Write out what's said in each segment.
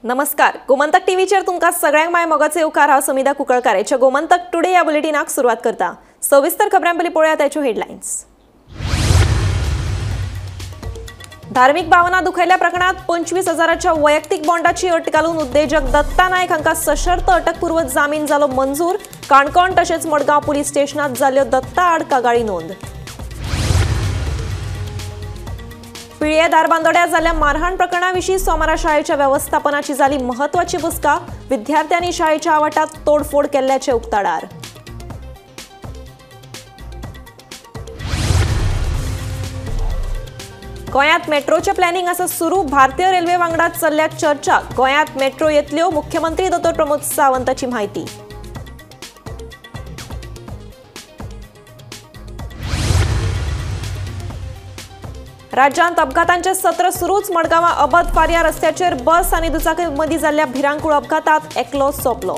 नमस्कार, गोमंतक टीव्हीचेर तुमकां सगळ्यांक माय मोगाचे येवकार। हांव समिधा कुंकळकारेच्या गोमंतक टुडे ह्या बुलेटिनाक सुरवात करता। सविस्तर खबरां पयलीं पळोवया ताच्यो हेडलायन्स। धार्मिक भावना दुखयल्या प्रकरणात 25,000च्या वैयक्तिक बॉन्डाची अट घालून उद्देजक दत्ता नायक हांकां सशर्त अटकपूर्व जामीन जालो मंजूर। काणकोण तशेंच मडगांव पुलीस स्टेशनात जाल्यो दत्ता आड कागाळी नोंद। पिळये दारबांदोड्या जाल्ल्या मारहाण प्रकरणाविशीं सोमारा शाळेच्या व्यवस्थापनाची जाली महत्वाची बसका। विद्यार्थ्यांनी शाळेच्या आवाठांत तोडफोड केल्ल्याचे उक्ताडार। गोंयांत मेट्रोचे प्लॅनिंग आसा सुरू। भारतीय रेल्वे वांगडा चल्ल्या चर्चा। गोंयांत मेट्रो येतल्यो, मुख्यमंत्री डॉ. प्रमोद सावंताची माहिती। राज्यांत अपघातांचे सत्र सुरूच। मडगांवां अबद फार्या रस्त्याचेर बस आनी दुचाकी मदीं जाल्ल्या भिरांकूळ अपघातांत एकलो सोंपलो।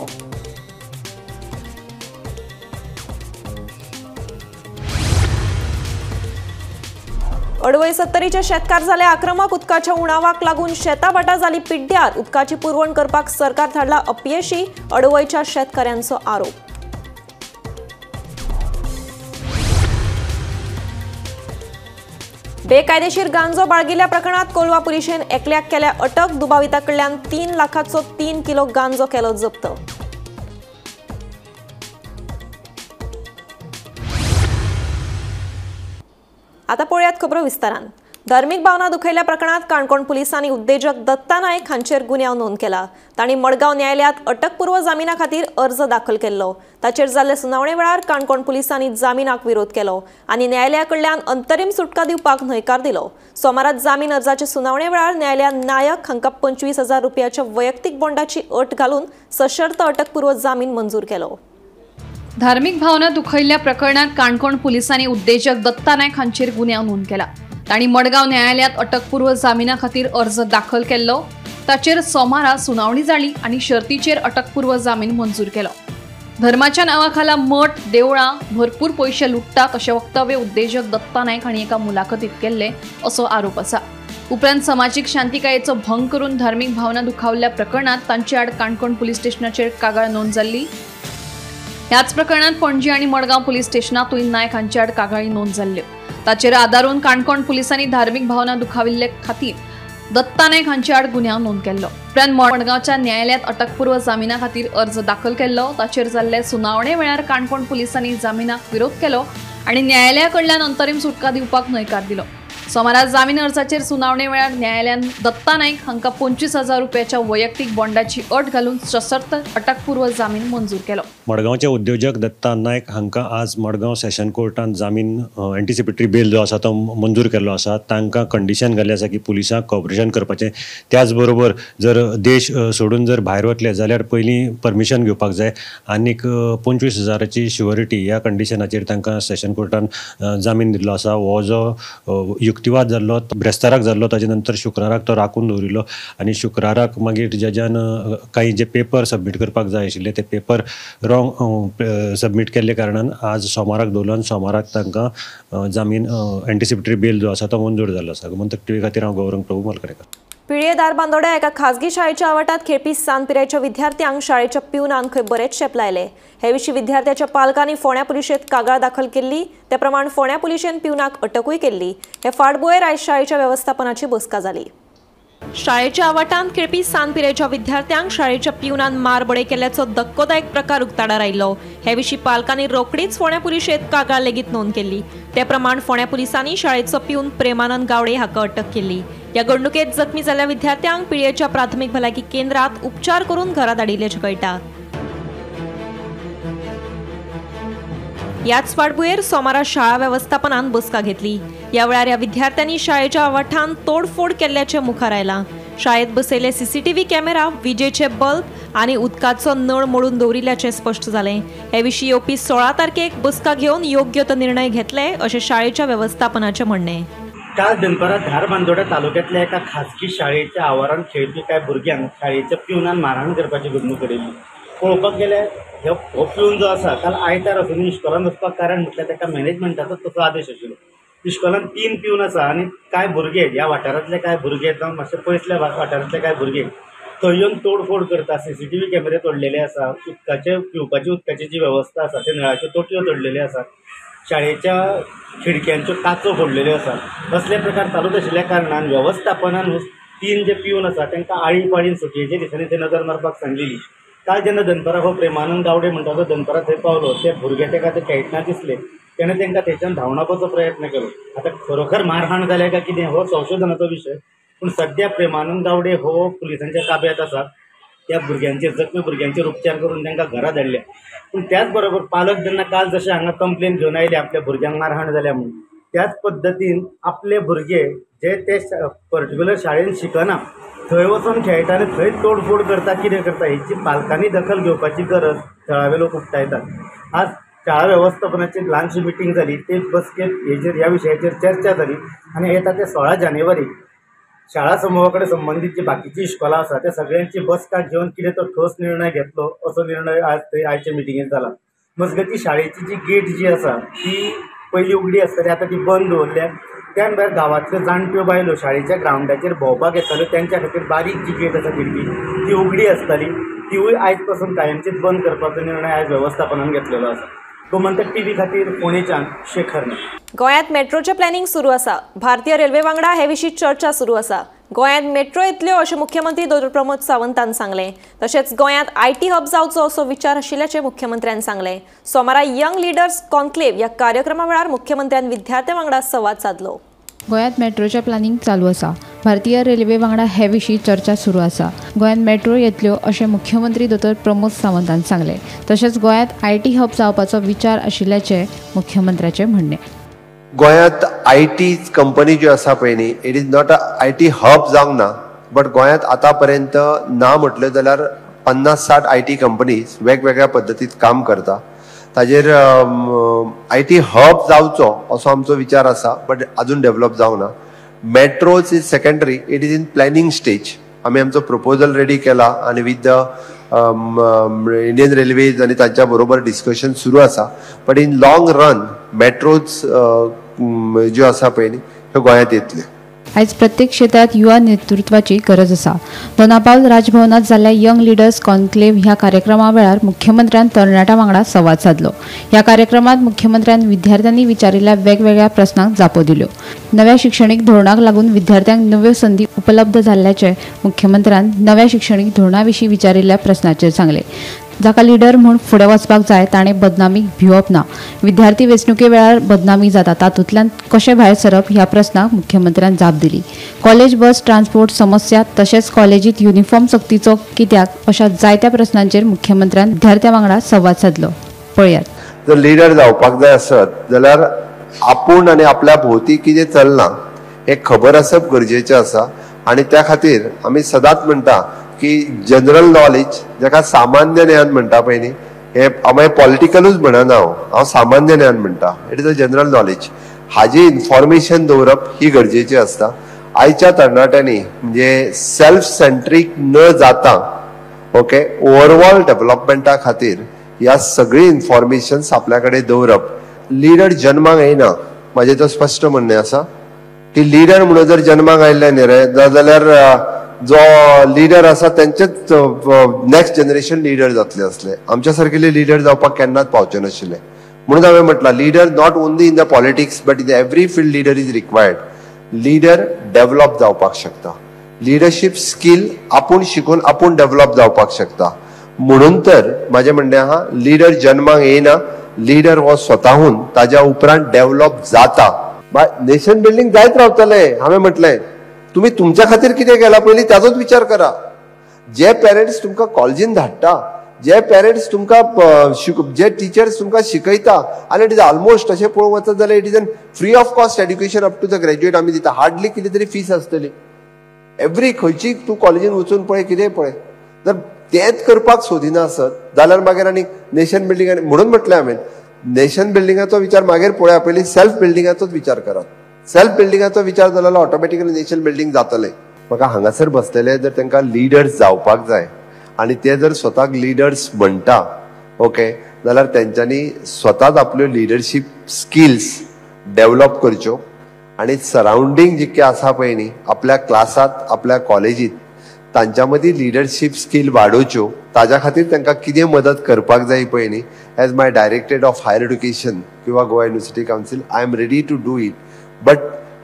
अडवय 70चे शेतकार जाले आक्रमक। उदकाच्या उणावाक लागून शेतां भाटां जाली पिड्ड्यार। उदकाची पुरवण करपाक सरकार थारला अपयशी, अडवयच्या शेतकऱ्यांचो आरोप। बेकायदेशीर गांजो बाळगिल्ल्या प्रकरणात कोलवा पुलिशेन एकल्याक केल्या अटक। दुबाविताकडल्यान 3 लाखाचो 3 किलो गांजो केलो जप्त। आता पळयात खबरो विस्तारान। धार्मिक भावना दुखयल्या प्रकरणात काणकोण पुलिसांनी उद्देजक दत्ता नायक हांचेर गुन्यांव नोंद केला। तांणी मडगांव न्यायालयात अटकपूर्व जामिना खातीर अर्ज दाखल केल्लो। ताचेर जाल्ले सुनावणे वेळार काणकोण पुलिसांनी जामिनाक विरोध केलो आनी न्यायालयाकडल्यान अंतरीम सुटका दिवपाक न्हयकार दिलो। सोमारात जामीन अर्जाचे सुनावणे वेळार न्यायालयान नायक हांकां 25,000 रुपयाच्या वैयक्तिक बॉन्डाची अट घालून सशर्त अटकपूर्व जामीन मंजूर केलो। धार्मिक भावना दुखयल्ल्या प्रकरणात काणकोण पुलिसांनी उद्देजक दत्ता नायक हांचेर गुन्यांव नोंद केला। तांणी मडगांव न्यायालयात अटकपूर्व जामिना खातीर अर्ज दाखल केल्लो। ताचेर सोमारा सुनावणी जाली आनी शर्तीचेर अटकपूर्व जामीन मंजूर केलो। धर्माच्या नांवाखाला मठ, देवळां भरपूर पयशे लुटतात अशें वक्तव्य उद्देजक दत्ता नायक हांणी एका मुलाखतीत केल्ले असो आरोप आसा। उपरांत समाजीक शांतिकायेचो भंग करून धार्मिक भावना दुखावल्या प्रकरणात तांचे आड काणकोण पुलीस स्टेशनाचेर कागाळ नोंद जाल्ली। ह्याच प्रकरणात पणजी आणि मडगांव पुलीस स्टेशनातूय नायक हांचे आड कागाळी नोंद जाल्ल्यो। ताचेर आदारून काणकोण पुलिसांनी धार्मिक भावना दुखाविल्ले खातीर दत्ता नायक हांचे आड गुन्यांव नोंद केल्लो। उपरांत मडगांवच्या न्यायालयात अटकपूर्व जामिना खातीर अर्ज दाखल केल्लो। ताचेर जाल्ले सुनावणे वेळार काणकोण पुलिसांनी जामिनाक विरोध केलो आनी न्यायालयाकडल्यान अंतरीम सुटका दिवपाक न्हयकार दिलो। सोमारा जामीन अर्जाचेर सुनावणे वेळार न्यायालयान दत्ता नायक हांकां 25,000 रुपयाच्या वैयक्तिक बॉन्डाची अट घालून सशर्त अटकपूर्व जामीन मंजूर केलो। मडगांवचे उद्योजक दत्ता नायक हांकां आज मडगांव सेशन कोर्टान जामीन एंटिसिपेटरी बेल जो आसा तो मंजूर केल्लो आसा। तांकां कंडिशन घाल्लें आसा की पुलिसांक कॉपरेशन करपाचें। त्याच बरोबर जर देश सोडून जर भायर वतले जाल्यार पयलीं परमिशन घेवपाक जाय आनीक 25,000ची श्युअरिटी ह्या कंडिशनाचेर तांकां सेशन कोर्टान जामीन दिल्लो आसा। हो जो युक्तिवाद जाल्लो ब्रेस्ताराक जाल्लो, ताजे नंतर शुक्राराक तो राखून दवरिल्लो आनी शुक्राराक मागीर जजान काही जे पेपर सबमीट करपाक जाय आशिल्ले ते पेपर रॉंग सबमीट केल्ले कारणान आज सोमाराक दवरलो। सोमाराक तांकां जामीन एंटिसिपेटरी बेल जो आसा तो मंजूर जाल्लो आसा। गोमंतक टीव्ही खातीर हांव गौरंग प्रभू मलकरेकर। पिळये दारबांदोड्या एका खासगी शाळेच्या आवाठांत खेळपी सांत पिरायेच्या विद्यार्थ्यांक शाळेच्या पिवनान खंय बरेच शेप लायले। हे विशीं विद्यार्थ्याच्या पालकांनी फोंड्या पुलिशेंत कागाळ दाखल केल्ली। ते प्रमाण फोंड्या पुलिशेन पिवनाक अटकूय केल्ली। हे फाटभुंयेर आयज शाळेच्या व्यवस्थापनाची बसका जाली। शाळेच्या आवाठांत खेळपी सांत पिरायेच्या विद्यार्थ्यांक शाळेच्या पिवनान मारबडे केल्ल्याचो धक्कोदायक प्रकार उक्ताडार आयिल्लो। हे विशीं पालकांनी रोखडीच फोंड्या पुलिशेंत कागाळ लेगीत नोंद केल्ली। ते प्रमाण फोंड्या पुलिसांनी शाळेचो पिवन प्रेमानंद गावडे हाका अटक केल्ली। या घडणुकेत जखमी जाल्ल्या विद्यार्थ्यांक पिळयेच्या प्राथमीक भलायकी केंद्रात उपचार करून घरा धाडिल्ल्याचें कळटा। याच फाटभुंयेर सोमारा शाळा व्यवस्थापनान बसका घेतली। या वेळार ह्या विद्यार्थ्यांनी शाळेच्या आवाठांत तोडफोड केल्ल्याचें मुखार आयलां। शाळेत बसयले सीसीटीव्ही कॅमेरा, विजेचे बल्ब आनी उदकाचो नळ मोडून दवरिल्ल्याचें स्पश्ट जालें। हे विशीं येवपी 16 तारखेक बसका घेवन योग्य तो निर्णय घेतले अशें शाळेच्या व्यवस्थापनाचें म्हणणें। काल दनपारां धारबांदोड्या तालुक्यांतल्या एका खासगी शाळेच्या आवारांत खेळपी कांय भुरग्यांक शाळेच्या पिवनान मारहाण करपाची घडणूक घडिल्ली। पळोवपाक गेल्यार हो पिवन जो आसा काल आयतार आसून इश्कोलान वचपाक कारण म्हटल्यार ताका मॅनेजमेंटाचो तसो आदेश आशिल्लो। इश्कोलान 3 पिवन आसा आनी कांय भुरगे ह्या वाठारांतले कांय भुरगे जावं मातशे पयसल्या वाठारांतले कांय भुरगे थंय येवन तोडफोड करता. CCTV कॅमेरे तोडलेले आसा, पिवपाची उदकाची जी वेवस्था आसा ते नळाच्यो तोटयो तोडलेल्यो आसा, शाळेच्या खिडक्यांच्यो काचो फोडलेल्यो आसा. असले प्रकार चालूच आशिल्ल्या कारणान वेवस्थापनान 3 जे पिवन आसा तांकां आळीपाळीन सुटयेच्या दिसांनी थंय नजर मारपाक सांगलेली. काल जेन्ना दनपाराक हो प्रेमानंद गावडे म्हणटा तो दनपाराक थंय पावलो, ते भुरगे ताका ते खेळटना दिसले. तेणें तांकां थंयच्यान धांवणापाचो प्रयत्न केलो. आतां खरोखर मारहाण जाल्या काय कितें हो संशोधनाचो विशय, पूण सद्या प्रेमानंद गावडे हो पुलिसांच्या ताब्यांत आसा. त्या भुरग्यांचेर जखमी भुरग्यांचेर उपचार करून तांकां घरा धाडल्या. पूण त्याच बरोबर पालक जेन्ना काल जशे हांगा कंप्लेन घेवन आयले आपल्या भुरग्यांक मारहाण जाल्या म्हणून, त्याच पद्दतीन आपले भुरगे जे ते पर्टिक्युलर शाळेन शिकना थंय वचून खेळटा आनी थंय तोडफोड करता, कितें करता, हेची पालकांनी दखल घेवपाची गरज थळावे लोक उक्तायतात. आज शाळा वेवस्थापनाची ल्हानशी मिटींग जाली, ते बसकेत ह्या विशयाचेर चर्चा जाली आनी येता ते 16 जानेवारीक शाळा समूहा कडेन संबंधीत जी बाकीची इश्कोलां आसा त्या सगळ्यांची बसका घेवन कितें तो ठोस निर्णय घेतलो असो निर्णय आज थंय आयचे मिटिंगेंत जाला. मजगती शाळेची जी गेट जी आसा ती पयलीं उगडी आसताली, आतां ती बंद दवरल्या. त्या भायर गांवांतल्यो जाणट्यो बायलो शाळेच्या ग्रावंडाचेर भोंवपाक येताल्यो, त्यांच्या खातीर बारीक जी गेट आसा खिडकी ती उगडी आसताली, तिवूय आयज पासून कायमचीच बंद करपाचो निर्णय आयज वेवस्थापनान घेतलेलो आसा. गोमंतक TV खातीर पुणेच्यान शेखर नायक. गोंयांत मेट्रोचें प्लॅनिंग सुरू आसा. भारतीय रेल्वे वांगडा हे विशीं चर्चा सुरू आसा. गोंयांत मेट्रो येतल्यो अशें मुख्यमंत्री डॉ. प्रमोद सावंतान सांगलें. तशेंच गोंयांत IT हब जावचो असो विचार आशिल्ल्याचें मुख्यमंत्र्यान सांगलें. सोमारा यंग लिडर्स कॉन्क्लेव ह्या कार्यक्रमा वेळार मुख्यमंत्र्यान विद्यार्थ्यां वांगडा संवाद साधलो. गोंयांत मेट्रोचें प्लॅनिंग चालू आसा. भारतीय रेल्वे वांगडा हे विशीं चर्चा सुरू आसा. गोंयांत मेट्रो येतल्यो अशें मुख्यमंत्री डॉ. प्रमोद सावंतान सांगलें. तशेंच गोंयांत IT हब जावपाचो विचार आशिल्ल्याचें मुख्यमंत्र्याचें म्हणणें. गोंयांत IT कंपनी ज्यो आसा पळय न्ही, it is not a IT hub जावंक ना, बट गोंयांत आतां पर्यंत ना म्हटलें जाल्यार 50-60 IT कंपनीज वेगवेगळ्या पद्दतीत काम करता. ताजेर IT हब जावचो असो आमचो विचार आसा, बट अजून डेव्हलप जावंक ना. Metros is secondary, it is in planning stage. आमी आमचो प्रपोजल रेडी केला आनी विथ द इंडियन रेल्वेज आनी तांच्या बरोबर डिस्कशन सुरू आसा. But in long run metros ज्यो आसा पळय न्ही ह्यो गोंयांत येतल्यो. आयज प्रत्येक क्षेत्रात युवा नेतृत्वाची गरज आसा. दोनापावल राजभवनात जाल्ल्या यंग लिडर्स कॉन्क्लेव ह्या कार्यक्रमा वेळार मुख्यमंत्र्यान तरणाट्यां वांगडा संवाद साधलो. ह्या कार्यक्रमात मुख्यमंत्र्यान विद्यार्थ्यांनी विचारिल्ल्या वेगवेगळ्या प्रस्नांक जापो दिल्यो. नव्या शिक्षणीक धोरणाक लागून विद्यार्थ्यांक नव्यो संदी उपलब्ध जाल्ल्याचे मुख्यमंत्र्यान नव्या शिक्षणीक धोरणा विशीं विचारिल्ल्या प्रस्नाचेर सांगलें. जाका लिडर म्हूण फुडें वचपाक जाय ताणें बदनामीक भिवप ना. विद्यार्थी वेंचणुके वेळार बदनामी जाता तातूंतल्यान कशें भायर सरप ह्या प्रस्नाक मुख्यमंत्र्यान जाप दिली. कॉलेज बस ट्रान्सपोर्ट समस्या तशेंच कॉलेजींत युनिफॉर्म सक्तीचो कित्याक अशा जायत्या प्रस्नांचेर मुख्यमंत्र्यान विद्यार्थ्यां वांगडा संवाद साधलो. पळयात. जर लिडर जावपाक जाय आसत जाल्यार आपूण आनी आपल्या भोवती कितें चलना हें खबर आसप गरजेचें आसा. आनी त्या खातीर आमी सदांच म्हणटा की जनरल नॉलेज, जाका सामान्य ज्ञान म्हणटा पळय न्ही, हे हांवें पॉलिटिकलूच म्हणना, हांव सामान्य ज्ञान म्हणटा. It is a general knowledge. Haji information दवरप ही गरजेची आसता. आयच्या तरणाट्यांनी म्हणजे सेल्फ सेंट्रीक न जाता ओके ओवरऑल डेव्हलपमेंटा खातीर ह्या सगळी इन्फॉर्मेशन्स आपल्या कडेन दवरप. लिडर जन्माक येना म्हाजें तो स्पश्ट म्हणणें आसा की लिडर म्हणून जर जन्माक आयिल्ले न्ही रे जाल्यार जो लिडर आसा तेंचेच नेक्स्ट जनरेशन लिडर जातले असले. आमच्या सारकेले लिडर जावपाक केन्नाच पावचे नाशिल्ले. म्हणून हांवें म्हटलां leader not only in the politics but in every field leader is required. Leader develop जावपाक शकता. लिडरशीप स्कील आपूण शिकून आपूण डेव्हलप जावपाक शकता. म्हणून तर म्हाजें म्हणणें आहा लिडर जन्माक येना, लिडर हो स्वताहून ताज्या उपरांत डेव्हलप जाता. नेशन बिल्डिंग जायत रावतलें. हांवें म्हटलें तुम्ही तुमच्या खातीर कितें केला पयलीं ताजोच विचार करा. जे पेरंट्स तुमकां कॉलेजीन धाडटा, जे पेरंट्स तुमकां जे टिचर्स तुमकां शिकयता आनी इट इज ऑलमोस्ट अशें पळोवंक वचत जाल्यार it is an free of cost education up to the graduate आमी दिता. हार्डली कितें तरी फीस आसतली. एवरी खंयची तूं कॉलेजीन वचून पळय कितें पळय. जर तेंच करपाक सोदिना आसत जाल्यार मागीर आनी नेशन बिल्डिंग. म्हणून म्हटलें हांवें नेशन बिल्डिंगाचो विचार मागीर पळया, पयलीं सेल्फ बिल्डिंगाचोच विचार करात. सेल्फ बिल्डिंगाचो विचार जालो जाल्यार ऑटोमॅटिकली नेशन बिल्डिंग जातलें. म्हाका हांगासर बसलेले जर तांकां लिडर्स जावपाक जाय आनी ते जर स्वताक लिडर्स म्हणटा ओके जाल्यार तेंच्यांनी स्वताच आपल्यो लिडरशीप स्किल्स डेव्हलप करच्यो आनी सरावंडींग जितके आसा पळय न्ही आपल्या क्लासात आपल्या कॉलेजीत तांच्या मदीं लिडरशीप स्कील वाडोवच्यो ताज्या खातीर तांकां कितें मदत करपाक जाय पळय न्ही as my Directorate of Higher Education किंवा Goa University council I am ready to do it but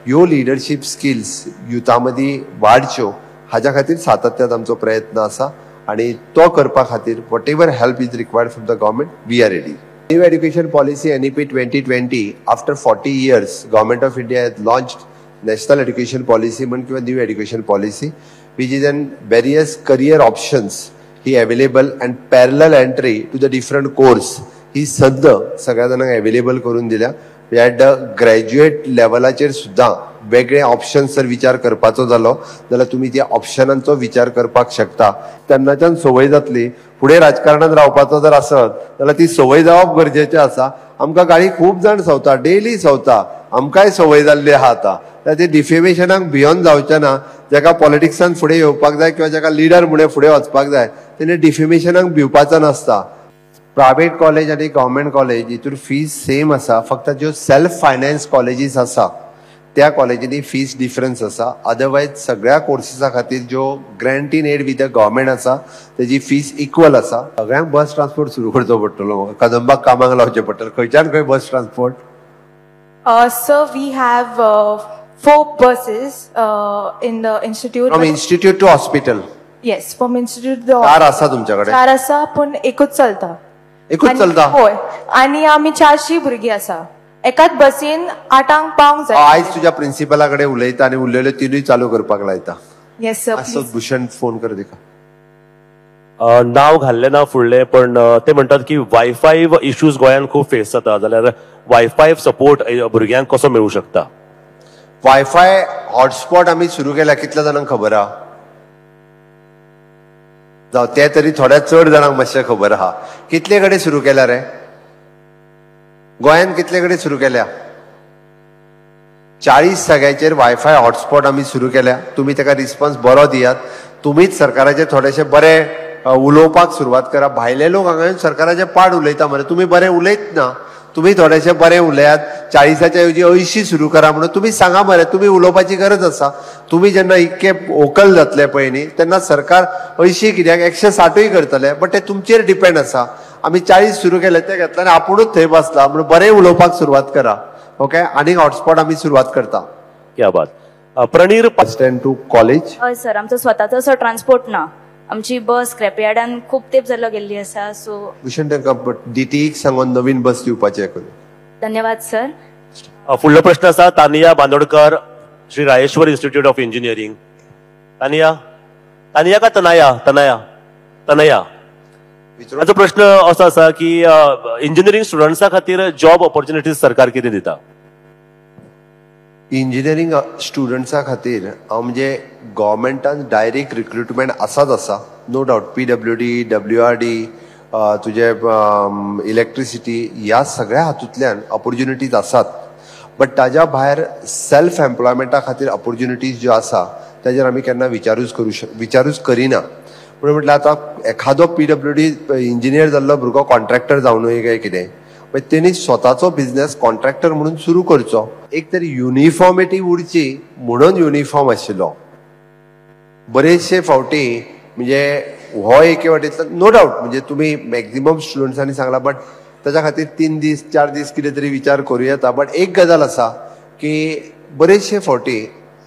ह्यो लिडरशीप स्किल्स युथा मदीं वाडच्यो हाज्या खातीर सातत्यान आमचो प्रयत्न आसा आणि तो करपा खातीर whatever help is required from the government we are ready. New education policy NEP 2020 after 40 years government of India has launched national education policy म्हण किंवा new education policy which is in various career options he available and parallel entry to the different course ही संद सगळ्या जाणांक available करून दिल्या. At the graduate लेवलाचेर सुद्दां वेगळे options जर विचार करपाचो जालो जाल्यार तुमी त्या ऑप्शनांचो विचार करपाक शकता. तेन्नाच्यान संवय जातली फुडें राजकारणांत रावपाचो जर आसत जाल्यार ती संवय जावप गरजेचें आसा. आमकां गाडी खूब जाण सवता डेली सवता आमकांय संवय जाल्ली आहा आतां ते डिफेमेशनाक भियोन जावचें ना. जाका पॉलिटिक्सान फुडें येवपाक जाय किंवा जाका लिडर म्हणून फुडें वचपाक जाय तेणें डिफेमेशनाक भिवपाचो नासता. प्रायवेट कॉलेज आनी गव्हर्मेंट कॉलेज हितून फीज सेम आसा फक्त ज्यो सेल्फ फायनान्स कॉलेजीस आसा त्या कॉलेजींनी फीज डिफरन्स आसा. अदरवायज सगळ्या कोर्सीसा खातीर ज्यो grant in aid with the government आसा तेजी फीज इक्वल आसा. सगळ्यांक बस ट्रान्सपोर्ट सुरू करचो पडटलो कदंबाक कामाक लावचें पडटलें. खंयच्यान खंय bus transport? Sir, we have 4 buses in the institute. From institute to hospital? Yes, from institute to the 4 आसा तुमच्याकडे? 4 आसा पण एकूच चलता. एकूच चलता? होय. आणि आमी 400 भुरगीं आसा. एकाच बसीन 8 पावंक जाय. आयज तुज्या प्रिन्सिपला कडेन उलयता आनी उरलेल्यो तिनूय चालू करपाक लायता. Yes sir. असो भूषण फोन कर तिका. नाव घाल्लें ना फुडलें पण ते म्हणटात की वायफाय इश्यूज गोंयांत खूब फेस जाता जाल्यार वायफाय सपोर्ट भुरग्यांक कसो मेळूं शकता? वायफाय हॉटस्पॉट आमी सुरू केल्या कितल्या जाणांक खबर आहा? जावं ते तरी थोड्या चड जाणांक मातशें खबर आहा. कितले कडेन सुरू केल्या रे गोंयांत? कितले कडेन सुरू केल्या? 40 जाग्याचेर वायफाय हॉटस्पॉट आमी सुरू केल्या. तुमी ताका रिस्पॉन्स बरो दियात. तुमीच सरकाराचे थोडेशे बरे उलोवपाक सुरवात करा. भायले लोक हांगा येवन सरकाराचे पाड उलयता मरे. तुमी बरें उलयत ना. तुम्ही थोडेशे बरें उलयात. 40च्या ऐवजी 80 सुरू करा म्हणून तुम्ही सांगा मरे. तुम्ही उलोवपाची गरज आसा. तुम्ही जेन्ना इतके ओकल जातले पळय न्ही तेन्ना सरकार 80 कित्याक 160य करतले बट ते तुमचेर डिपेंड आसा. आमी 40 सुरू केले ते घेतले आनी आपुणूच थंय बसला म्हणून बरें उलोवपाक सुरवात करा. ओके आनीक हॉटस्पॉट आमी सुरवात करता. क्या बात. प्रणीर स्टँड टू कॉलेज? हय सर आमचो स्वताचो असो ट्रान्सपोर्ट ना. आमची बस स्क्रॅपयार्डान खूब तेंप जालो गेल्ली आसा सो भूषण तांकां DTEक सांगून नवीन बस दिवपाचें करूं. धन्यवाद सर. फुडलो प्रश्न आसा Tania Bandodkar Shri Rayeshwar institute of engineering. Tania Tania का तनया? तनया तनया ताचो प्रश्न असो आसा की इंजिनियरिंग स्टुडंट्सा खातीर जॉब ऑपॉर्च्युनिटीज सरकार कितें दिता? इंजिनियरिंग स्टुडंट्सा खातीर म्हणजे गव्हर्मेंटान डायरेक्ट रिक्रुटमेंट आसाच आसा नो डावट. PWD WRD तुजे इलेक्ट्रिसिटी ह्या सगळ्या हातूंतल्यान ऑपॉर्च्युनिटीज आसात. बट ताज्या भायर सेल्फ एम्प्लॉयमेंटा खातीर ऑपॉर्च्युनिटीज ज्यो आसा ताजेर आमी केन्ना विचारूच करिना. म्हणून म्हटल्यार आतां एखादो PWD इंजिनियर जाल्लो भुरगो कॉन्ट्रॅक्टर जावनूय काय कितें मागीर तेणी स्वताचो बिझनेस कॉन्ट्रॅक्टर म्हणून सुरू करचो. एक तरी युनिफॉर्मिटी उरची म्हणून युनिफॉर्म आशिल्लो. बरेचशे फावटी म्हणजे हो एके वाटेंतल्यान नो डावट म्हणजे तुमी मॅक्झिमम स्टुडंट्सांनी सांगला बट ताच्या खातीर 3 दीस 4 दीस कितें तरी विचार करूं येता. बट एक गजाल आसा की बरेचशे फावटी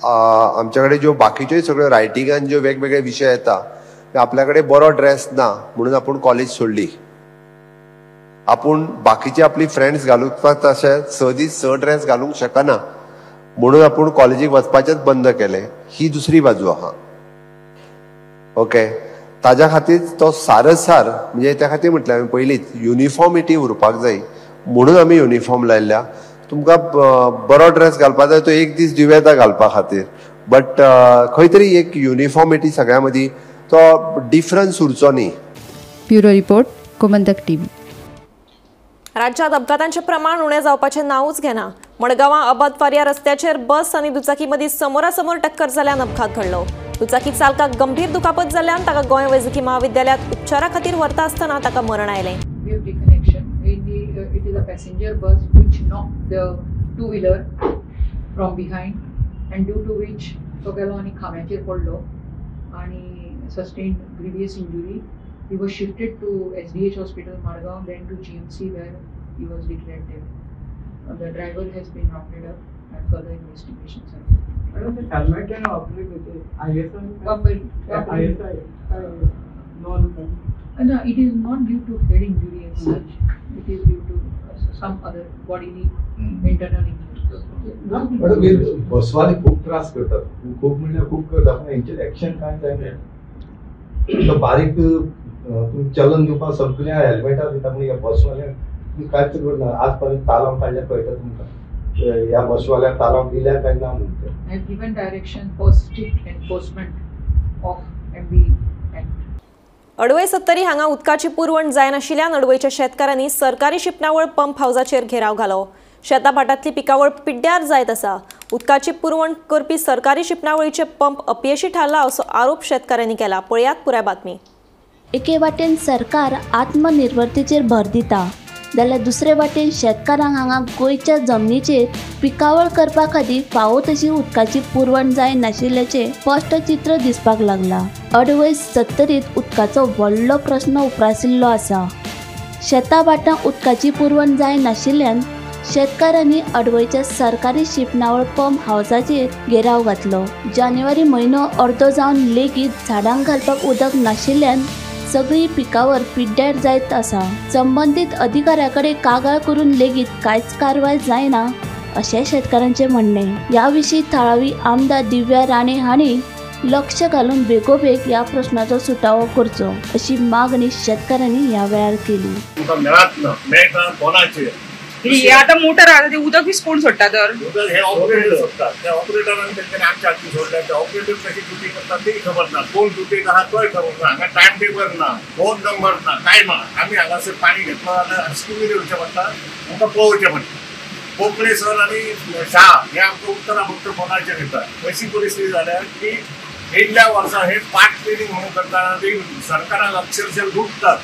आमच्या कडेन ज्यो बाकीच्योय सगळ्यो रायटिंगान ज्यो वेगवेगळे विशय येता आपल्या कडेन बरो ड्रेस ना म्हणून आपूण कॉलेज सोडली. आपूण बाकीचे आपली फ्रेंड्स घालूंक तशे 6 दीस 6 ड्रेस घालूंक शकना म्हणून आपूण कॉलेजीक वचपाचेंच बंद केलें. ही दुसरी बाजू आहा. ओके ताज्या खातीर तो सारसार म्हणजे त्या खातीर म्हटल्यार हांवें पयलींच युनिफॉर्मिटी उरपाक जाय म्हणून आमी युनिफॉर्म लायल्या. तुमकां बरो ड्रेस घालपाक जाय तो एक दीस दिव येता घालपा खातीर बट खंय तरी एक युनिफॉर्मिटी सगळ्या मदीं तो डिफरन्स उरचो न्ही. Bureau report Gomantak TV. राज्यात अपघातांचे प्रमाण उणें जावपाचें नांवूच घेना. मडगांवां अबदवार रस्त्याचेर बस आनी दुचाकी मदीं समोरासमोर टक्कर जाल्ल्यान अपघात घडलो. दुचाकी चालकाक गंभीर दुखापत जाल्ल्यान ताका गोंय वैजकी महाविद्यालयांत उपचारा खातीर व्हरता आसतना ताका मरण आयलें. It is a passenger bus which knocked the two-wheeler from behind and due to which तो गेलो आनी खांब्याचेर पडलो आनी sustained grievous injury. He was shifted to SDH Hospital, Madgaon, then to GMC where he was declared dead. The driver has been rounded up and further investigations are Madam, the helmet can operate with ISI. No, it is not due to head injury as such. It is due to some other bodily internal injury. Madam हे बसवाले खूप त्रास करतात, खूप म्हणजे खूप करतात, पण यांचे ऍक्शन काय जायना बारीक तुम्ही चलन दिवपा सगळ्या हेल्मेटार दिता म्हणजे या बसवाल्या तुम्ही कांयच करना आजपर्यंत तालाव काडल्या कळटा तुमकां ह्या बसवाल्याक तालाव दिल्या काय ना म्हणते. I have given direction for strict enforcement of MB Act. अडवय 70 हांगा उदकाची पुरवण जायनाशिल्ल्यान अडवयच्या शेतकारांनी सरकारी शिपणावळ पंप हाऊसाचेर घेराव घालो. शेता भाटांतली पिकावळ पिड्ड्यार जायत आसा. उदकाची पुरवण करपी सरकारी शिपणावळीचे पंप अपयशी थारला असो आरोप शेतकऱ्यांनी केला. पळयात पुराय बातमी. एके वाटेन सरकार आत्मनिर्भरतेचेर भर दिता जाल्यार दुसरे वाटेन शेतकारांक हांगा गोंयच्या जमनीचेर पिकावळ करपा खातीर फावो तशी उदकाची पुरवण जाय नाशिल्ल्याचें स्पश्ट चित्र दिसपाक लागला. अडवय 70त उदकाचो व्हडलो प्रस्न उप्रासिल्लो आसा. शेता भाटांक उदकाची पुरवण जाय नाशिल्ल्यान शेतकारांनी अडवयच्या सरकारी शिपणावळ पंप हाऊसाचेर घेराव घातलो. जानेवारी म्हयनो अर्दो जावन लेगीत झाडांक घालपाक उदक नाशिल्ल्यान सगळी पिकावर पिड्ड्यार जायत आसा. संबंधीत अधिकाऱ्या कडेन कागाळ करून लेगीत कांयच कारवाय जायना अशें शेतकारांचें म्हणणें. ह्या विशीं थळावी आमदार दिव्या राणे हांणी लक्ष घालून बेगोबेग ह्या प्रश्नाचो सुटावो करचो अशी मागणी शेतकारांनी ह्या वेळार केली. हे आता मोटर आता ते उदक वीस कोण सोडटा तर हे ऑपरेटर सोडतात. त्या ऑपरेटरांनी त्यांच्यानी आमच्या हाती सोडल्या. त्या ऑपरेटर कशी ड्युटी करतात तेही खबर ना. कोण ड्युटीक आहा तोय खबर ना. हांगा टायम टेबल ना, फोन नंबर ना, काय ना. आम्ही हांगासर पाणी घेतलं जाल्यार स्किमी येवचें पडटा, आमकां पळोवचें पडटा. पोकळे सर आनी शाह हे आमकां उत्तरां फक्त फोनाचेर येतात. अशी परिस्थिती जाल्या की येयल्ल्या वर्सा हे पार्ट ट्रेनिंग म्हणून करतात. ते सरकाराक अक्षरशः लुटतात.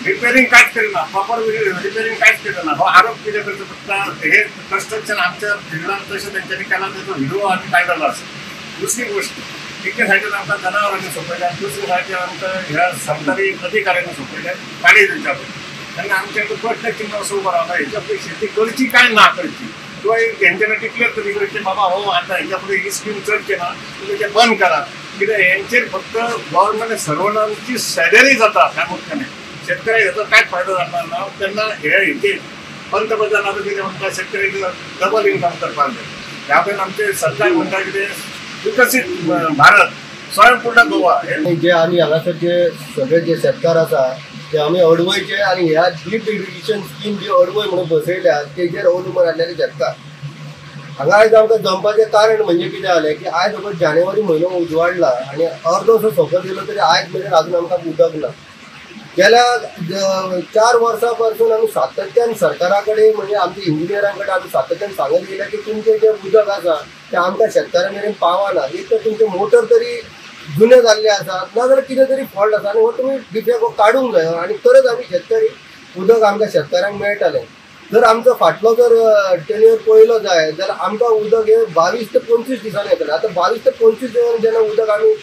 रिपेरिंग कांयच करिना, प्रॉपर रिपेरिंग कांयच करिना. हो आरोप कितें करचो पडटा. हे कन्स्ट्रक्शन आमच्या फिल्डांत तशें तेंच्यांनी केला तेजो व्हिडिओ आमी काडलेलो आसा. दुसरी गोष्ट एके सायडीन आमकां जनावरांनी सोंपयल्या, दुसरे सायडीन आमकां ह्या सरकारी अधिकाऱ्यांनी सोंपयल्या पाणी दिवच्या पडटा. तेन्ना आमच्या प्रश्न चिन्ह असो उबो रावता हेच्या फुडें शेती करची काय ना करची. किंवा हेंच्यांनी डिक्लेअर तरी करचें बाबा हो आतां हेच्या फुडें ही स्कीम चलची ना, तुमी तें बंद करात. कित्याक हेंचेर फक्त गव्हर्नमेंट सर्वंटांची सॅलरी जाता प्रामुख्याने. शेतकऱ्याक हेचो कांयच फायदो जाता ना. तेन्ना हे पंतप्रधान आतां कितें म्हणटा शेतकऱ्याक डबल इन्कम करपाक जाय. ह्या वेळेन आमचे सरकार म्हणटा कितें विकसीत भारत स्वयंपूर्ण गोवा. जे आमी हांगासर जे सगळे जे शेतकार आसा ते आमी अडवयचे आनी ह्या ड्रीप इरिगेशन स्कीम जी अडवय म्हणून बसयल्या तेजेर अवलंबून आसलेले शेतकार. हांगा आयज आमकां जमपाचें कारण म्हणजे कितें जालें की आयज फकत जानेवारी म्हयनो उजवाडला आनी अर्दोसो सकयल गेलो तरी आयज मेरेन अजून आमकां उदक ना. गेल्या 4 वर्सां पासून आमी सातत्यान सरकारा कडेन म्हणजे आमच्या इंजिनियरां कडेन आमी सातत्यान सांगत गेल्या की तुमचें जें उदक आसा तें आमकां शेतकाऱ्यां मेरेन पावना. एक तर तुमचे मोटर तरी जुने जाल्ले आसात ना जाल्यार कितें तरी फॉल्ट आसा आनी हो तुमी डिफेक्ट काडूंक जाय आनी तरच आमी शेतकरी उदक आमकां शेतकाऱ्यांक मेळटलें. जर आमचो फाटलो जर टेन्युअर पळयलो जाय जाल्यार आमकां उदक हे 22 ते 25 दिसांनी येतलें. आतां 22 ते 25 दिसांनी जेन्ना उदक आमी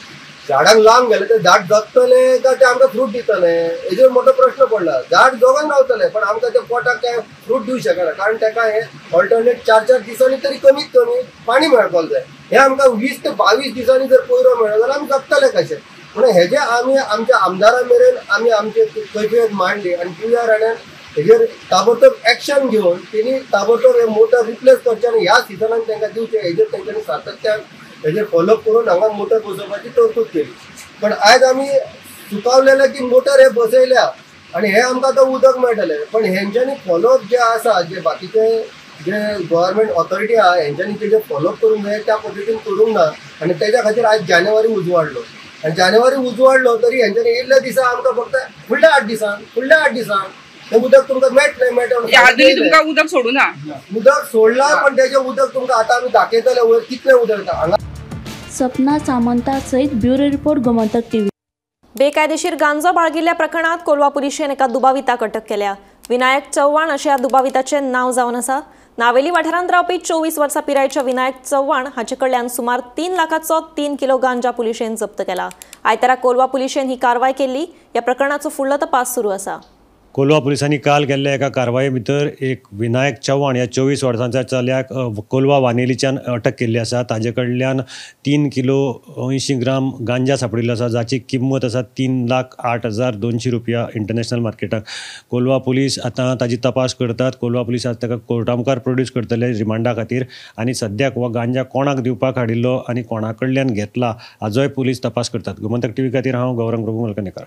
झाडांक लावंक गेले ते झाड जगतले काय ते आमकां फ्रूट दितले हेजेर मोठो प्रश्न पडला. झाड जगोन रावतले पण आमकां ते पोटाक काय फ्रूट दिवंक शकना कारण ताका हे ऑल्टरनेट 4-4 दिसांनी तरी कमीत कमी पाणी मेळपाक जाय. हे आमकां 20 ते 22 दिसांनी जर पयरो मेळ्ळो जाल्यार आमी जगतले कशें. म्हणून हेजे आमी आमच्या आमदारां मेरेन आमी आमचे कैफियत मांडली आनी दिव्या राण्यान हेजेर ताबडतोब एक्शन घेवन तेणी ताबडतोब हे मोटर रिप्लेस करचे आनी ह्या सिजनान तांकां दिवचे हेजेर तेंच्यांनी सातत्यान हेजेर फॉलोअप करून हांगा मोटर बसोवपाची तरतूद केली. पण आयज आमी सुकावलेले की मोटर हे बसयल्या आनी हे आमकां तो उदक मेळटलें. पण हेंच्यांनी फॉलोअप जे आसा जे बाकीचे जे गव्हर्मेंट ऑथॉरिटी आहा हेंच्यांनी तेजेर फॉलोअप करूंक जाय त्या पद्दतीन करूंक ना आनी तेज्या खातीर आयज जानेवारी उजवाडलो. आनी जानेवारी उजवाडलो तरी हेंच्यांनी येयल्ल्या दिसा आमकां फक्त फुडल्या 8 दिसान हे उदक तुमकां मेळटलें. उदक सोडूं ना. उदक सोडला पण तेजें उदक तुमकां आतां आमी दाखयतले वयर कितलें उदक हांगा. सपना सामंता सयत ब्युरो रिपोर्ट गोमंतक टीव्ही. बेकायदेशीर गांजो बाळगिल्ल्या प्रकरणात कोलवा पुलिशेन एका दुबाविताक अटक केल्या. विनायक चव्हाण अशें ह्या दुबाविताचें नांव जावन आसा। नावेली वाठारांत रावपी 24 वर्सां पिरायेच्या विनायक चव्हाण हाचे कडल्यान सुमार 3 लाखाचो 3 किलो गांजा पुलिशेन जप्त केला। आयतारा कोलवा पुलिशेन ही कारवाय केल्ली। ह्या प्रकरणाचो फुडलो तपास सुरू आसा। कोलवा पुलिसांनी काल केल्ल्या एका कारवाये भितर एक विनायक चव्हाण ह्या 24 वर्सांच्या चल्याक कोलवा वानेलीच्यान अटक केल्ली आसा। ताजे कडल्यान 3 किलो 80 ग्राम गांजा सापडिल्लो आसा, जाची किंमत आसा 3,08,200 रुपया इंटरनॅशनल मार्केटाक। कोलवा पुलीस आतां ताजी तपास करतात। कोलवा पुलीस आज ताका कोर्टा मुखार प्रोड्यूस करतले रिमांडा खातीर आनी सद्याक हो गांजा कोणाक दिवपाक हाडिल्लो आनी कोणा कडल्यान घेतला हाजोय पुलीस तपास करतात। गोमंतक टीव्ही खातीर हांव गौरंग प्रभू मलकनेकर।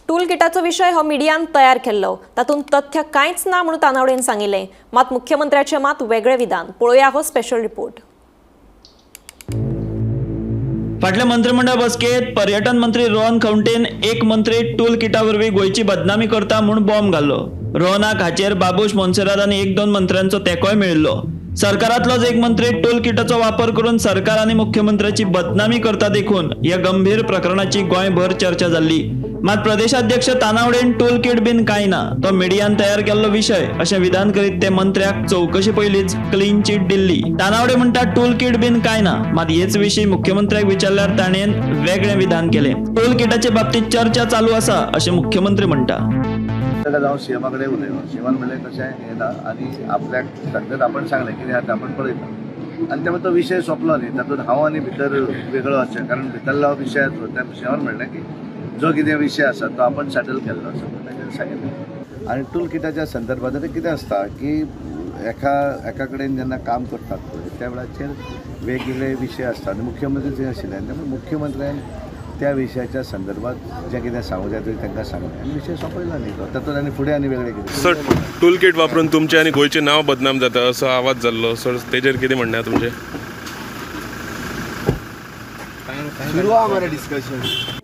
टूल किटाचो विशय हो मिडियान तयार केल्लो, तातूंत तथ्य कांयच ना म्हणून तानावडेन सांगिल्लें। मात मुख्यमंत्र्याचे मात वेगळे विधान। पळोवया हो स्पेशल रिपोर्ट। फाटल्या मंत्रिमंडळ बसकेत पर्यटन मंत्री रोहन खंवटेन एक मंत्री टूल किटा वरवीं गोंयची बदनामी करता म्हूण बॉम्ब घाल्लो। रोहनाक हाचेर बाबूश मोन्सेरात आनी 1-2 मंत्र्यांचो तेंकोय मेळिल्लो। सरकारांतलोच एक मंत्री टूल किटाचो वापर करून सरकार आनी मुख्यमंत्र्याची बदनामी करता देखून ह्या गंभीर प्रकरणाची गोंयभर चर्चा जाल्ली। मात प्रदेशाध्यक्ष तानावडेन टूल किट बीन कांय ना, तो मिडियान तयार केल्लो विशय अशें विधान करीत ते मंत्र्याक चौकशी पयलींच क्लीन चीट दिल्ली। तानावडे म्हणटा टूल किट बीन कांय ना, मात हेच विशीं मुख्यमंत्र्याक विचारल्यार ताणेन वेगळें विधान केलें। टूल किटाचे बाबतीत चर्चा चालू आसा अशें मुख्यमंत्री म्हणटा। जाऊन सीएमा कडेन उलयलो। सीएमान म्हणलें तशें येना आनी आपल्याक सद्याक आपण सांगलें कितें आतां आपण पळयता आनी तेन्ना तो विशय सोंपलो न्ही। तातूंत हांव आनी भितर वेगळो आसचें, कारण भितरलो विशय त्या सीएमान म्हणलें की जो कितें विशय आसा तो आपण सेटल केल्लो आसा ताणें सांगितलें। आनी टूल किटाच्या संदर्भांत कितें आसता की एका कडेन जेन्ना काम करतात पळय त्या वेळाचेर वेगवेगळे विशय आसता आनी मुख्यमंत्री थंय आशिल्ले तेन्ना मुख्यमंत्र्यान त्या विशयाच्या संदर्भात जें कितें सांगूंक जाय तांकां सांगलें आनी विशय सोंपयलो न्ही तो। तातूंत आनी फुडें आनी वेगळें कितें सर टूल किट वापरून तुमचें आनी गोंयचें नांव बदनाम जाता असो आवाज जाल्लो, सर तेजेर कितें म्हणणें तुमचें?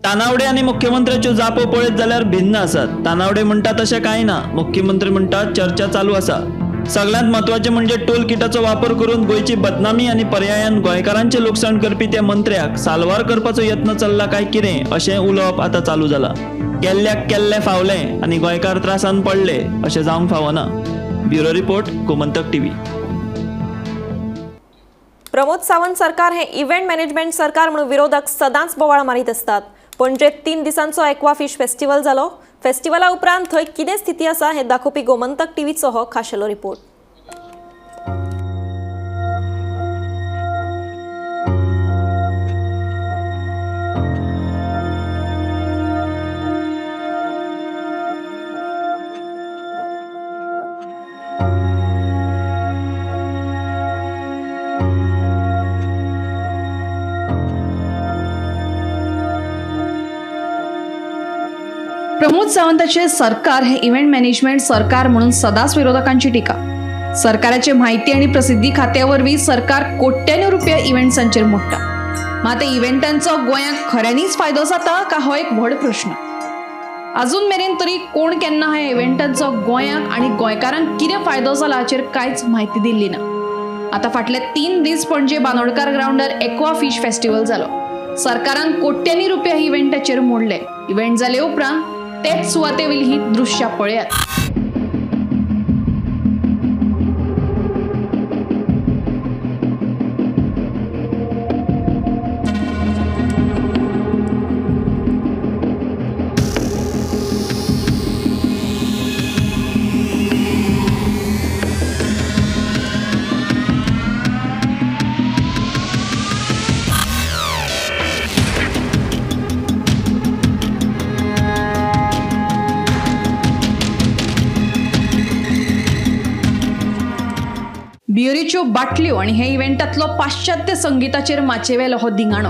तानावडे आनी मुख्यमंत्र्याच्यो जापो पळयत जाल्यार भिन्न आसात। तानावडे म्हणटा तशें कांय ना, मुख्यमंत्री म्हणटा चर्चा चालू आसा। सगळ्यांत महत्वाचें म्हणजे टोल किटाचो वापर करून गोंयची बदनामी आनी पर्यायान गोंयकारांचें लुकसाण करपी त्या मंत्र्याक साल्वार करपाचो यत्न चल्ला काय कितें अशें उलोवप आतां चालू जालां। केल्ल्याक केल्लें फावलें आनी गोंयकार त्रासान पडले अशें जावंक फावना। Bureau report, Gomantak TV. Pramod Sawant सरकार हे इव्हेंट मॅनेजमेंट सरकार म्हणून विरोधक सदांच बोवाळ मारीत असतात। पणजेत 3 दिसांचो एक्वा फिश फेस्टिवल जालो। फेस्टिवला उपरांत थंय कितें स्थिती आसा हें दाखोवपी गोमंतक टीव्हीचो हो खाशेलो रिपोर्ट। प्रमोद सावंताचे सरकार हे इव्हेंट मॅनेजमेंट सरकार म्हणून सदांच विरोधकांची टीका। सरकाराचे माहिती आणि प्रसिद्धी खात्यावरवी सरकार कोट्यांनी रुपया इव्हेंट्सांचेर मोडटा। मात इव्हेंटांचो गोंयाक खऱ्यांनीच फायदो जाता का हो एक व्हड प्रश्न। अजून मेरेन तरी कोण केन्ना ह्या इव्हेंटांचो गोंयाक आणि गोंयकारांक कितें फायदो जाला हाचेर कांयच माहिती दिल्ली ना। आता फाटले 3 दीस पणजे बांदोडकार ग्राउंडार एक्वा फिश फेस्टिवल जालो। सरकारान कोट्यांनी रुपया इव्हेंटाचेर मोडले। इव्हेंट जाले उपरांत तेच सुवातेवयली ही दृश्या पळयात। बियरीच्यो बाटल्यो आणि हे इव्हेंटातलो पाश्चात्य संगीताचेर माचेवेलो हो दिंगाणो।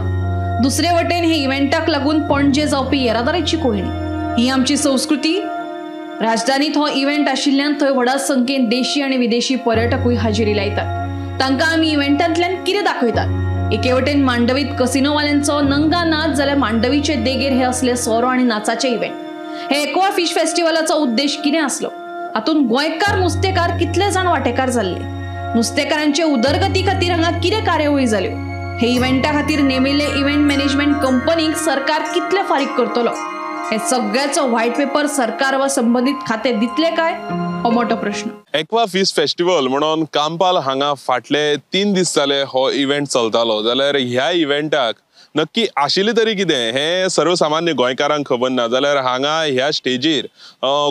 दुसरे वटेन हे इव्हेंटाक लागून पणजे जावपी येरादारीची कोयणी ही आमची संस्कृती। राजधानीत हो इव्हेंट आशिल्ल्यान थंय व्हडा संख्येन देशी आणि विदेशी पर्यटकूय हाजेरी लायतात। तांकां आमी इव्हेंटांतल्यान कितें दाखयतात? एके वटेन मांडवीत कसिनोवाल्यांचो नंगा नाच जाल्यार मांडवीचे देगेर हे असले सोरो आणि नाचाचे इव्हेंट। हे एक्वा फिश फेस्टिवलाचो उद्देश कितें आसलो? हातून गोंयकार नुस्तेकार कितले जाण वांटेकार जाल्ले? नुस्तेकारांचे उदरगती खातीर हांगा कितें कार्यावळी जाल्यो? हे इव्हेंटा खातीर नेमिल्ले इव्हेंट मॅनेजमेंट कंपनीक सरकार कितले फारीक करतलो? हे सगळ्याचं व्हाईट पेपर सरकार वा संबंधित खाते दितले काय हो मोठो प्रश्न. एक्वा फिस्ट फेस्टिवल म्हणून कांपाल हांगा फाटले 3 दीस जाले हो इव्हेंट चलतालो. जाल्यार ह्या इव्हेंटाक नक्की आशिल्ली तरी कितें हे सर्वसामान्य गोंयकारांक खबर ना. जाल्यार हांगा ह्या स्टेजीर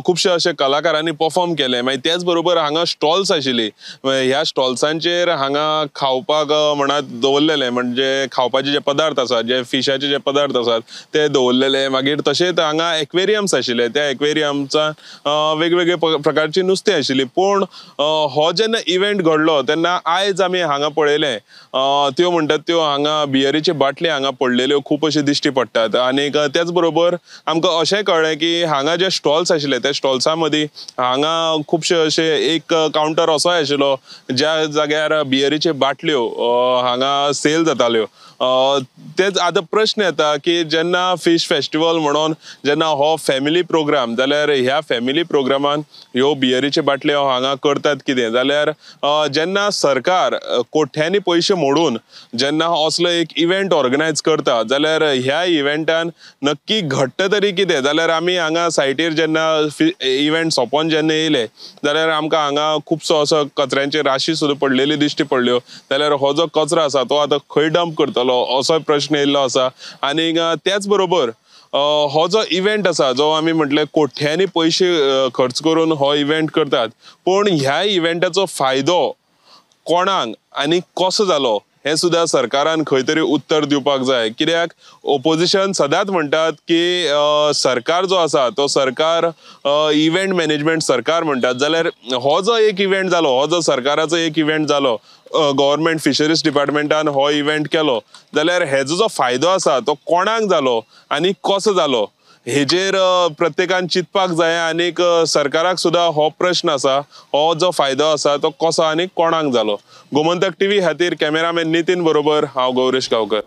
खुबशे अशे कलाकारांनी परफॉर्म केले. मागीर त्याच बरोबर हांगा स्टॉल्स आशिल्ली. ह्या स्टॉल्सांचेर हांगा खावपाक म्हणत दवरलेले, म्हणजे खावपाचे जे पदार्थ आसात, जे फिशाचे जे पदार्थ आसात ते दवरलेले. मागीर तशेंच हांगा एक्वेरियम्स आशिल्ले. त्या एक्वेरियमचान वेगवेगळे प्रकारची नुस्तें आशिल्ली. पूण हो जेन्ना इव्हेंट घडलो तेन्ना आयज आमी हांगा पळयलें त्यो म्हणटात त्यो हांगा बियरीची बाटली हांगा पडलेल्यो खूब अशे दिश्टी पडटात. आनी त्याच बरोबर आमकां अशें कळ्ळें की हांगा जे स्टॉल्स आशिल्ले त्या स्टॉल्सां मदीं हांगा खुबशे अशे एक कावंटर असोय आशिल्लो ज्या जाग्यार बियरीच्यो बाटल्यो हांगा सेल जाताल्यो. तेच आतां प्रश्न येता की जेन्ना फिश फेस्टिवल म्हणून जेन्ना हो फॅमिली प्रोग्राम, जाल्यार ह्या फॅमिली प्रोग्रामान ह्यो बियरीच्यो बाटल्यो हांगा करतात कितें, जाल्यार जेन्ना सरकार कोट्यांनी पयशे मोडून जेन्ना असलो एक इव्हेंट ऑर्गनायज करता जाल्यार ह्या इव्हेंटान नक्की घडटा तरी कितें. जाल्यार आमी हांगा सायटीर जेन्ना इव्हेंट सोंपोवन जेन्ना येयले जाल्यार आमकां हांगा खुबसो असो कचऱ्यांची राशी सुद्दां पडलेली दिश्टी पडल्यो. जाल्यार हो जो कचरो आसा तो आतां खंय डंप करतलो असो प्रश्न येयल्लो आसा. आनी त्याच बरोबर हो जो इव्हेंट आसा जो आमी म्हटले कोट्यांनी पयशे खर्च करून हो इव्हेंट करतात, पूण ह्या इव्हेंटाचो फायदो कोणाक आनी कसो जालो हे सुद्धा सरकारान खंय तरी उत्तर दिवपाक जाय. कित्याक ओपोजिशन सदांच म्हणटात की सरकार जो आसा तो सरकार इव्हेंट मॅनेजमेंट सरकार म्हणटात. जाल्यार हो जो एक इव्हेंट जालो, हो जो सरकाराचो एक इव्हेंट जालो, गव्हर्मेंट फिशरीज डिपार्टमेंटान हो इव्हेंट केलो, जाल्यार हेजो जो फायदो आसा तो कोणाक जालो आनी कसो जालो हेजेर प्रत्येकान चिंतपाक जाय. आनीक सरकाराक सुद्धा हो प्रश्न आसा, हो जो फायदो आसा तो कसो आनी कोणाक जालो. गोमंतक टीव्ही खातीर कॅमेरामॅन नितीन बरोबर हांव गौरेश गांवकर.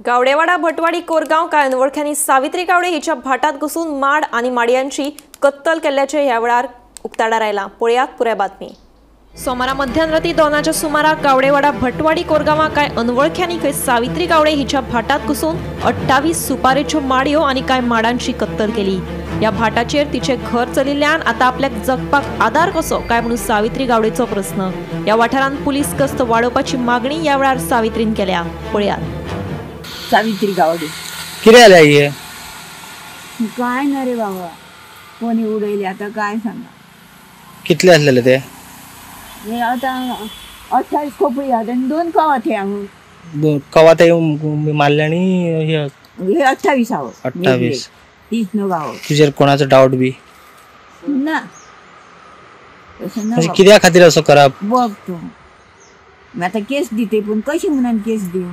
गावडेवाडा भटवाडी कोरगांव काय अनवळख्यांनी सावित्री गावडे हिच्या भाटात घुसून माड आणि माडयांची कत्तल केल्याचे ह्या वेळार उक्ताडार आयला. पळयात पुराय बातमी. सोमारा मध्यरात्री 2च्या सुमाराक गावडेवाडा भटवाडी कोरगांवा काय अनवळख्यांनी खंय सावित्री गावडे हिच्या भाटात घुसून 28 सुपारेच्यो माडयो आणि काय माडांची कत्तल केली. या भाटाचेर तिचे घर चलिल्ल्यान आता आपल्याक जगपाक आधार कसो काय म्हणून सावित्री गावडेचो प्रश्न. या वाठारांत पुलीस गस्त वाडोवपाची मागणी या वेळार सावित्रीन केल्या. पळयात. सावित्री गावडे कितें जालें हे? काय ना रे बाबा, कोणी उडयले आता काय सांगा. कितले आसलेले ते? हे आता 28 खोपडी आहात आणि 2 कवाथे हांव कवाथ मारले आणि हे 28 हांव 28 30 नो गाव. तुजेर कोणाचो डाऊट बी ना? म्हणजे कित्या खातीर असो करप? बघ तू आता केस दिते पण कशी म्हणून केस देऊ.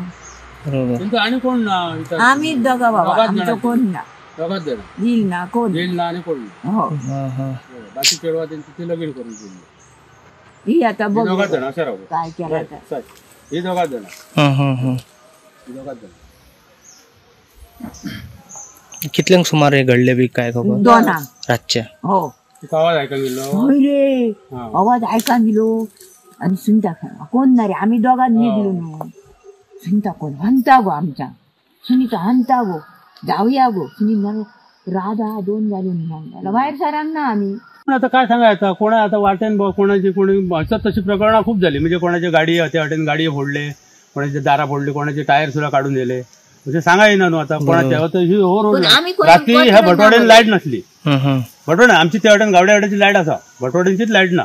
बरोबर. आणि कोण ना? आम्ही दोघा बाबा, आमचं कोण ना येईल ना, कोण येईल ना आणि कोण हो बाकी केळवा त्यांची लगीन करून दिली. ही आता बघ जण अशा राहू काय केलं हे दोघात जण कितल्यांक सुमार हे घडले बी काय खबर? 2 रातच्या. हो आवाज ऐका गेलो रे, आवाज ऐका गेलो आणि सुनता कोण ना रे, आम्ही दोघात निघलो न्हू. सुनता कोण हंता गो, आमच्या सुनीता हंता गो, जाऊया गो. सुनी राधा 2 घालून बाहेर सरांना ना आम्ही. आता काय सांगायचं, कोणा आता वाटेन कोणाची कोणी तशी प्रकरणं खूप झाली. म्हणजे कोणाची गाडी त्या वाटेन गाडी फोडले, कोणाचे दारा फोडले, कोणाचे टायर सुद्धा काढून दिले. म्हणजे सांगा येईना न्हू आता कोणाच्या. रात्री ह्या भटवाड्यान लाईट नसली. भटवाड्या आमची त्या वाटेन गावड्या वाड्याची लाईट असा, भटवाड्यांचीच लाईट ना.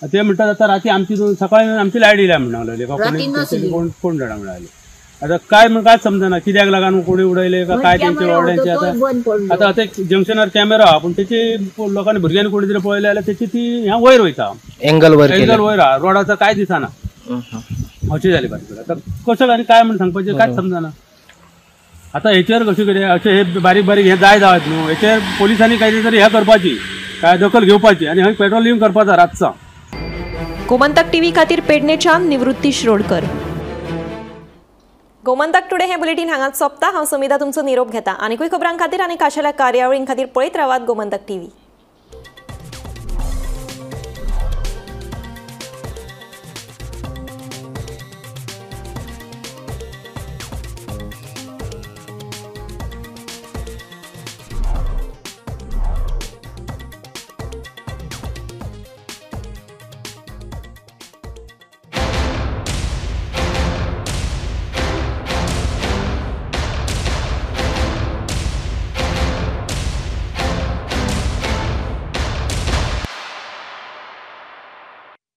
ते म्हणतात आता रात्री आमची सकाळी आमची लाईट येयल्या म्हणून लागले का कोण जाणा म्हणाले. आता काय समजना कित्याक लागून कोणी उडयले का काय त्यांचे वाड्यांचे. आता आता जंक्शनार कॅमेरा पण त्याची लोकांनी भुरग्यांनी कोणी तरी पळयले जाल्यार त्याची ती ह्या वयर वयता, एंगल वयर रोडाचा काय दिसाना अशी जाली बातमी. आता कसं आणि काय म्हणून सांगपाचें कांयच समजना. आता हेचेर कशें कितें अशें हे बारीक बारीक हे जाय जावत न्हू. हेचेर पोलिसांनी कांय तरी हे करपाची, काय दखल घेवपाची आणि हय पेट्रोलिंग करपाचा रातचा. गोमंतक टीव्ही खातीर पेडणेच्यान निवृत्ती शिरोडकर. गोमंतक टुडे हे बुलेटिन हांगाच सोंपता. हांव समिता तुमचो निरोप घेता. आनीकूय खबरां खातीर आनी खाशेल्या कार्यावळीं खातीर पळयत रावात गोमंतक टीव्ही.